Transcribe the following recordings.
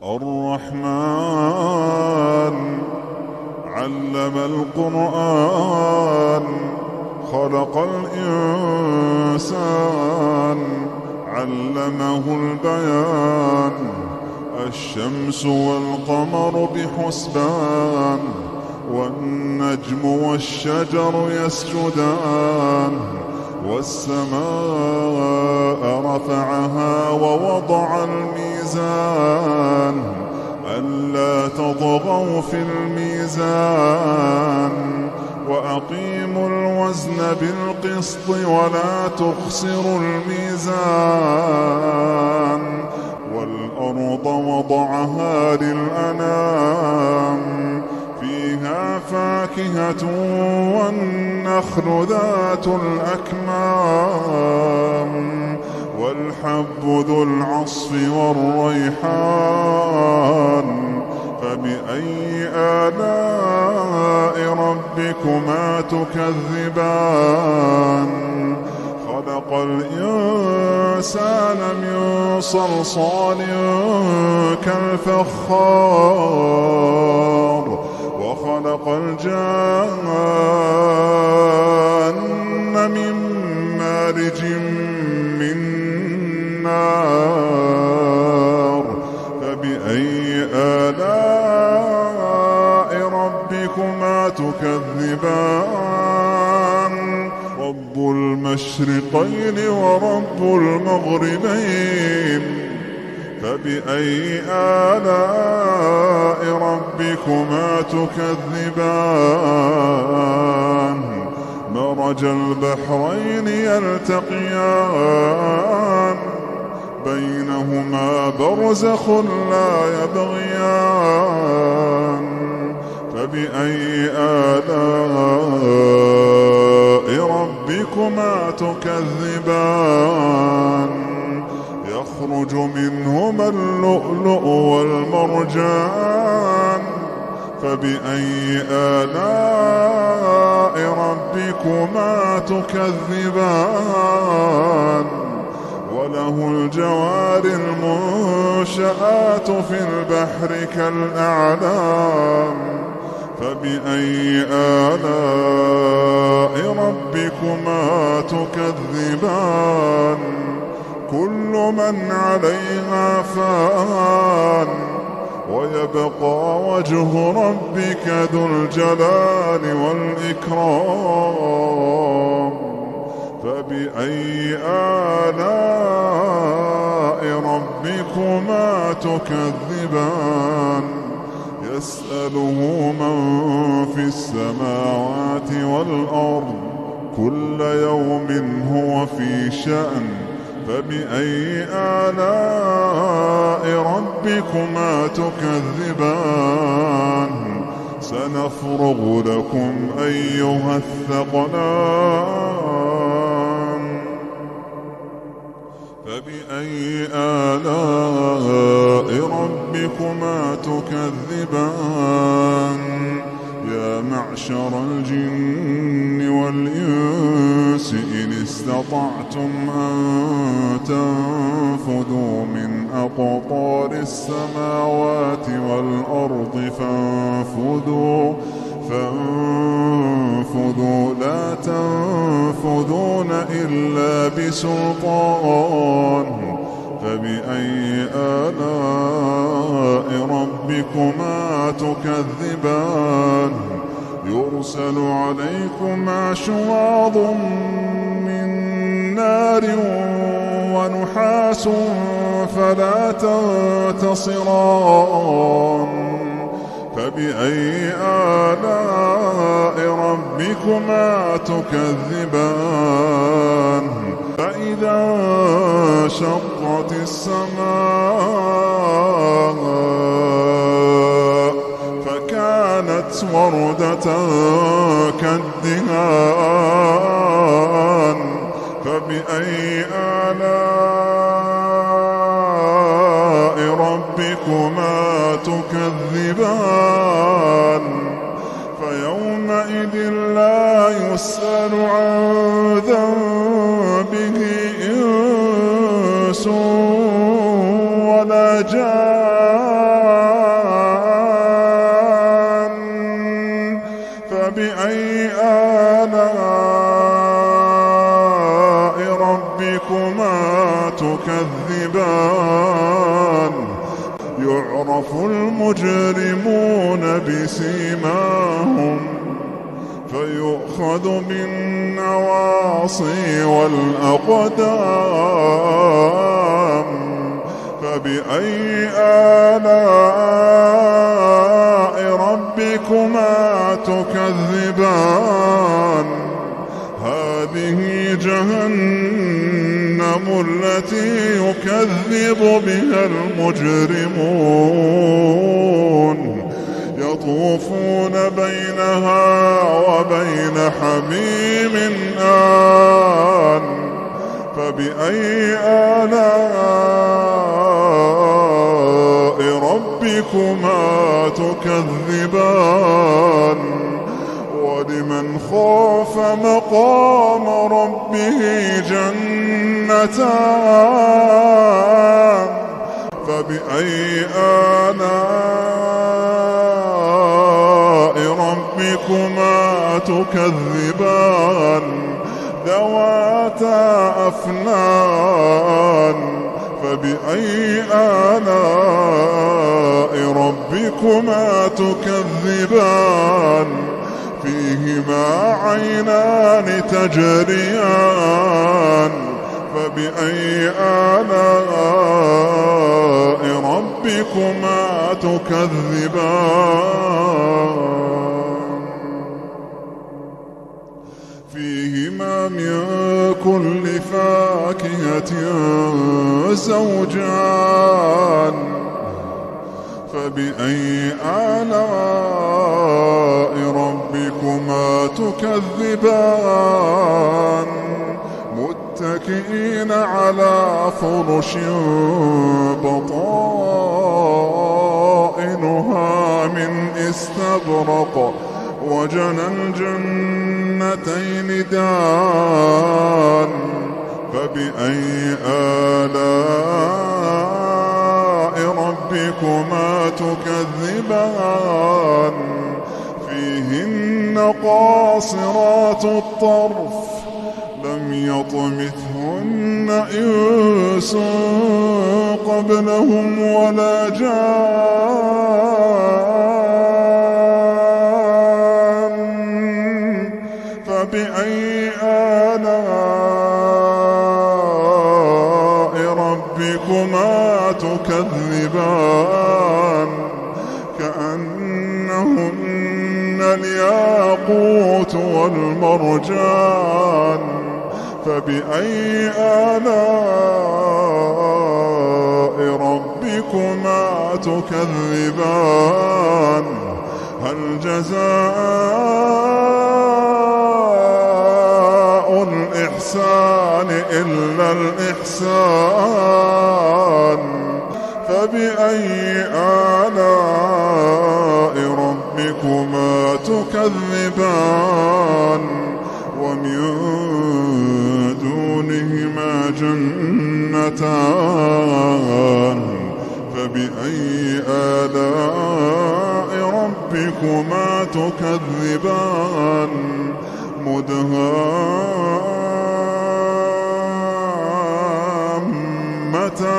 الرحمن علم القرآن خلق الإنسان علمه البيان الشمس والقمر بحسبان والنجم والشجر يسجدان والسماء رفعها ووضع الميزان ألا تطغوا في الميزان وأقيموا الوزن بالقسط ولا تخسروا الميزان والأرض وضعها للأنام فيها فاكهة والنخل ذات الأكمام والحب ذو العصف والريحان فبأي آلاء ربكما تكذبان خلق الإنسان من صلصال كالفخار وخلق الجان من مارج من نار فبأي آلاء ربكما تكذبان رب المشرقين ورب المغربين فبأي آلاء ربكما تكذبان مرج البحرين يلتقيان بينهما برزخ لا يبغيان فبأي آلاء ربكما تكذبان يخرج منهما اللؤلؤ والمرجان فبأي آلاء ربكما تكذبان وله الجوار المنشآت في البحر كالأعلام فبأي آلاء ربكما تكذبان كل من عليها فان ويبقى وجه ربك ذو الجلال والإكرام فبأي آلاء ربكما تكذبان يسأله من في السماوات والأرض كل يوم هو في شأن فبأي آلاء ربكما تكذبان سنفرغ لكم أيها الثقلان فبأي آلاء ربكما تكذبان يا معشر الجن والإنس إن استطعتم أن تنفذوا من أقطار السماوات والأرض فانفذوا لا تنفذون إلا بسلطان فبأي آلاء ربكما تكذبان يرسل عليكما شواظ من نار ونحاس فلا تنتصران فبأي آلاء ربكما تكذبان فإذا انشقت السماء فكانت وردة كالدهان فبأي آلاء ربكما تكذبان فيومئذ لا يسأل عن ذنبه إنس ولا جان يعرف المجرمون بسيماهم فيؤخذ بالنواصي والأقدام فبأي آلاء ربكما تكذبان هذه جهنم التي يكذب بها المجرمون يطوفون بينها وبين حميم آن فبأي آلاء ربكما تكذبان ولمن خاف مقام ربه جنتان فبأي آلاء ربكما تكذبان ذواتا أفنان فبأي آلاء ربكما تكذبان فيهما عينان تجريان فبأي آلاء ربكما تكذبان فيهما من كل فاكهة زوجان فبأي آلاء ربكما تكذبان متكئين على فرش بطائنها من استبرق وجنى الجنتين دان فبأي آلاء ربكما تكذبان فيهن قاصرات الطرف لم يطمثهن إنس قبلهم ولا جان فبأي آلاء ربكما تكذبان كأنهن الياقوت والمرجان فبأي آلاء ربكما تكذبان هل جزاء الإحسان إلا الإحسان فبأي آلاء ربكما تكذبان ومن دونهما جنتان فبأي آلاء ربكما تكذبان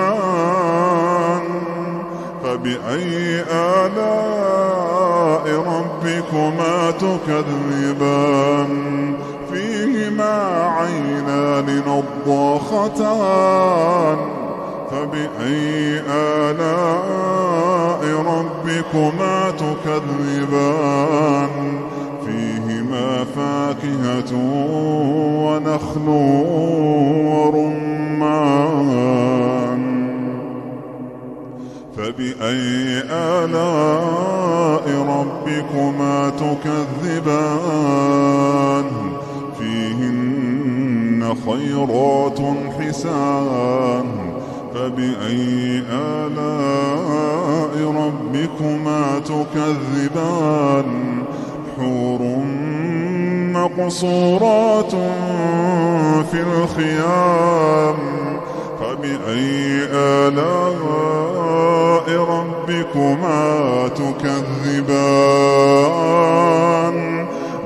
مدهامتان فبأي آلاء ربكما تكذبان فيهما عينان نضاختان فبأي آلاء ربكما تكذبان فيهما فاكهة ونخل ورمان فبأي آلاء ربكما تكذبان فيهن خيرات حسان فبأي آلاء ربكما تكذبان حور مقصورات في الخيام فبأي آلاء ربكما تكذبان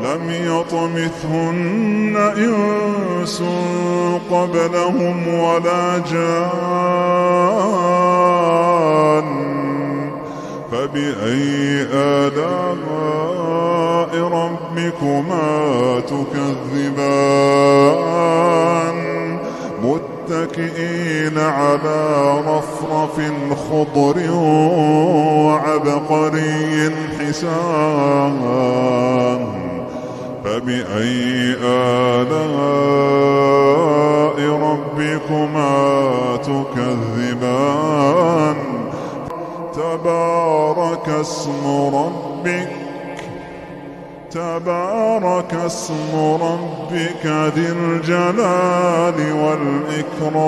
لم يطمثهن إنس قبلهم ولا جان فبأي آلاء ربكما تكذبان متكئين على رفرف خضر وعبقري حسان فبأي آلاء ربكما تكذبان تبارك اسم ربك ذي الجلال والإكرام.